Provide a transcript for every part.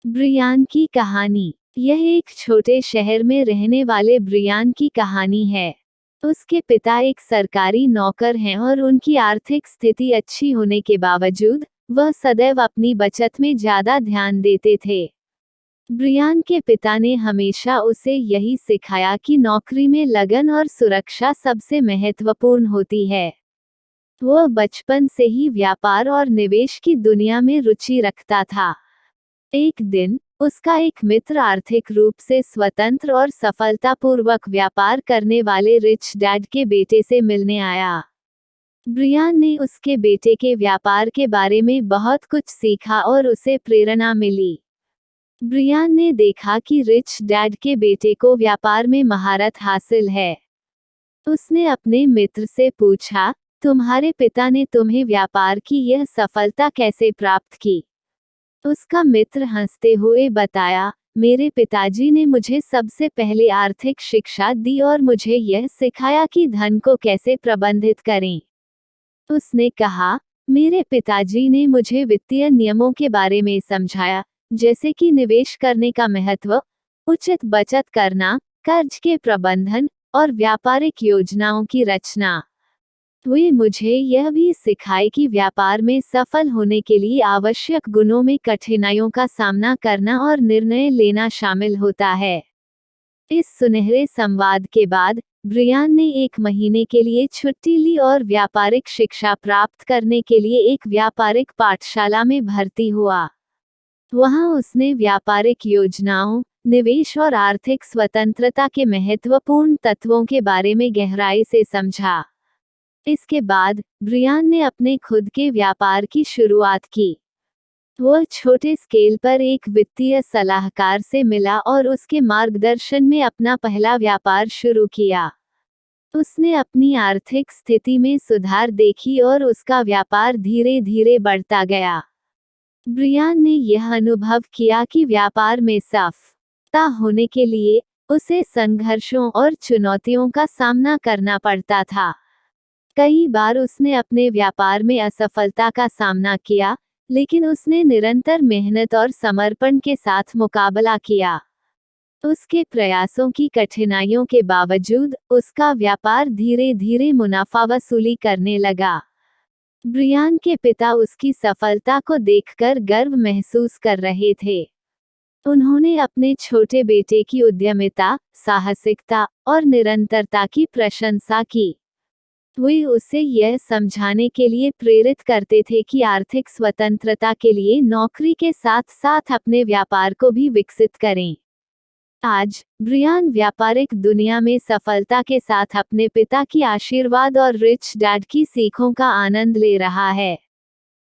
Brian की कहानी। यह एक छोटे शहर में रहने वाले ब्रियान की कहानी है। उसके पिता एक सरकारी नौकर हैं और उनकी आर्थिक स्थिति अच्छी होने के बावजूद वह सदैव अपनी बचत में ज्यादा ध्यान देते थे। ब्रियान के पिता ने हमेशा उसे यही सिखाया कि नौकरी में लगन और सुरक्षा सबसे महत्वपूर्ण होती है। वह बचपन से ही व्यापार और निवेश की दुनिया में रुचि रखता था। एक दिन उसका एक मित्र आर्थिक रूप से स्वतंत्र और सफलतापूर्वक व्यापार करने वाले रिच डैड के बेटे से मिलने आया। ब्रियान ने उसके बेटे के व्यापार के बारे में बहुत कुछ सीखा और उसे प्रेरणा मिली। ब्रियान ने देखा कि रिच डैड के बेटे को व्यापार में महारत हासिल है। उसने अपने मित्र से पूछा, तुम्हारे पिता ने तुम्हें व्यापार की यह सफलता कैसे प्राप्त की? उसका मित्र हंसते हुए बताया, मेरे पिताजी ने मुझे सबसे पहले आर्थिक शिक्षा दी और मुझे यह सिखाया कि धन को कैसे प्रबंधित करें। उसने कहा, मेरे पिताजी ने मुझे वित्तीय नियमों के बारे में समझाया, जैसे कि निवेश करने का महत्व, उचित बचत करना, कर्ज के प्रबंधन और व्यापारिक योजनाओं की रचना। वे मुझे यह भी सिखाए कि व्यापार में सफल होने के लिए आवश्यक गुणों में कठिनाइयों का सामना करना और निर्णय लेना शामिल होता है। इस सुनहरे संवाद के बाद ब्रियान ने 1 महीने के लिए छुट्टी ली और व्यापारिक शिक्षा प्राप्त करने के लिए एक व्यापारिक पाठशाला में भर्ती हुआ। वहां उसने व्यापारिक योजनाओं, निवेश और आर्थिक स्वतंत्रता के महत्वपूर्ण तत्वों के बारे में गहराई से समझा। इसके बाद ब्रियान ने अपने खुद के व्यापार की शुरुआत की। वह छोटे स्केल पर एक वित्तीय सलाहकार से मिला और उसके मार्गदर्शन में अपना पहला व्यापार शुरू किया। उसने अपनी आर्थिक स्थिति में सुधार देखी और उसका व्यापार धीरे धीरे बढ़ता गया। ब्रियान ने यह अनुभव किया कि व्यापार में सफलता होने के लिए उसे संघर्षों और चुनौतियों का सामना करना पड़ता था। कई बार उसने अपने व्यापार में असफलता का सामना किया, लेकिन उसने निरंतर मेहनत और समर्पण के साथ मुकाबला किया। उसके प्रयासों की कठिनाइयों के बावजूद उसका व्यापार धीरे धीरे मुनाफा वसूली करने लगा। ब्रियान के पिता उसकी सफलता को देखकर गर्व महसूस कर रहे थे। उन्होंने अपने छोटे बेटे की उद्यमिता, साहसिकता और निरंतरता की प्रशंसा की। वे उसे यह समझाने के लिए प्रेरित करते थे कि आर्थिक स्वतंत्रता के लिए नौकरी के साथ साथ अपने व्यापार को भी विकसित करें। आज ब्रियान व्यापारिक दुनिया में सफलता के साथ अपने पिता की आशीर्वाद और रिच डैड की सीखों का आनंद ले रहा है।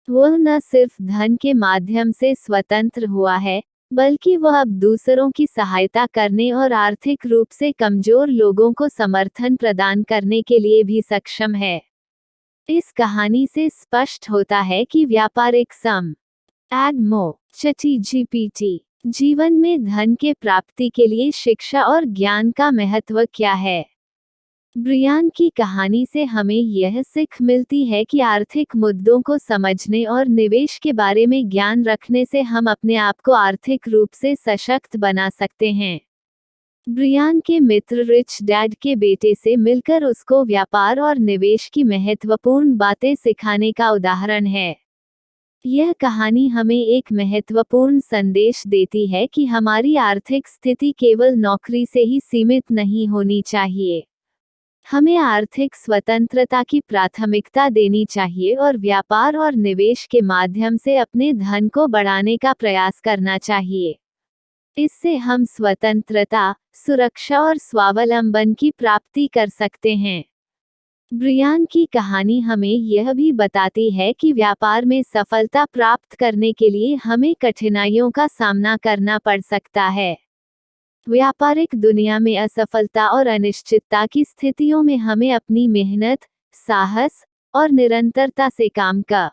वह न सिर्फ धन के माध्यम से स्वतंत्र हुआ है, बल्कि वह अब दूसरों की सहायता करने और आर्थिक रूप से कमजोर लोगों को समर्थन प्रदान करने के लिए भी सक्षम है। इस कहानी से स्पष्ट होता है कि व्यापारिक जीपीटी जीवन में धन के प्राप्ति के लिए शिक्षा और ज्ञान का महत्व क्या है। ब्रियान की कहानी से हमें यह सीख मिलती है कि आर्थिक मुद्दों को समझने और निवेश के बारे में ज्ञान रखने से हम अपने आप को आर्थिक रूप से सशक्त बना सकते हैं। ब्रियान के मित्र रिच डैड के बेटे से मिलकर उसको व्यापार और निवेश की महत्वपूर्ण बातें सिखाने का उदाहरण है। यह कहानी हमें एक महत्वपूर्ण संदेश देती है कि हमारी आर्थिक स्थिति केवल नौकरी से ही सीमित नहीं होनी चाहिए। हमें आर्थिक स्वतंत्रता की प्राथमिकता देनी चाहिए और व्यापार और निवेश के माध्यम से अपने धन को बढ़ाने का प्रयास करना चाहिए। इससे हम स्वतंत्रता, सुरक्षा और स्वावलंबन की प्राप्ति कर सकते हैं। ब्रियान की कहानी हमें यह भी बताती है कि व्यापार में सफलता प्राप्त करने के लिए हमें कठिनाइयों का सामना करना पड़ सकता है। व्यापारिक दुनिया में असफलता और अनिश्चितता की स्थितियों में हमें अपनी मेहनत, साहस और निरंतरता से काम करना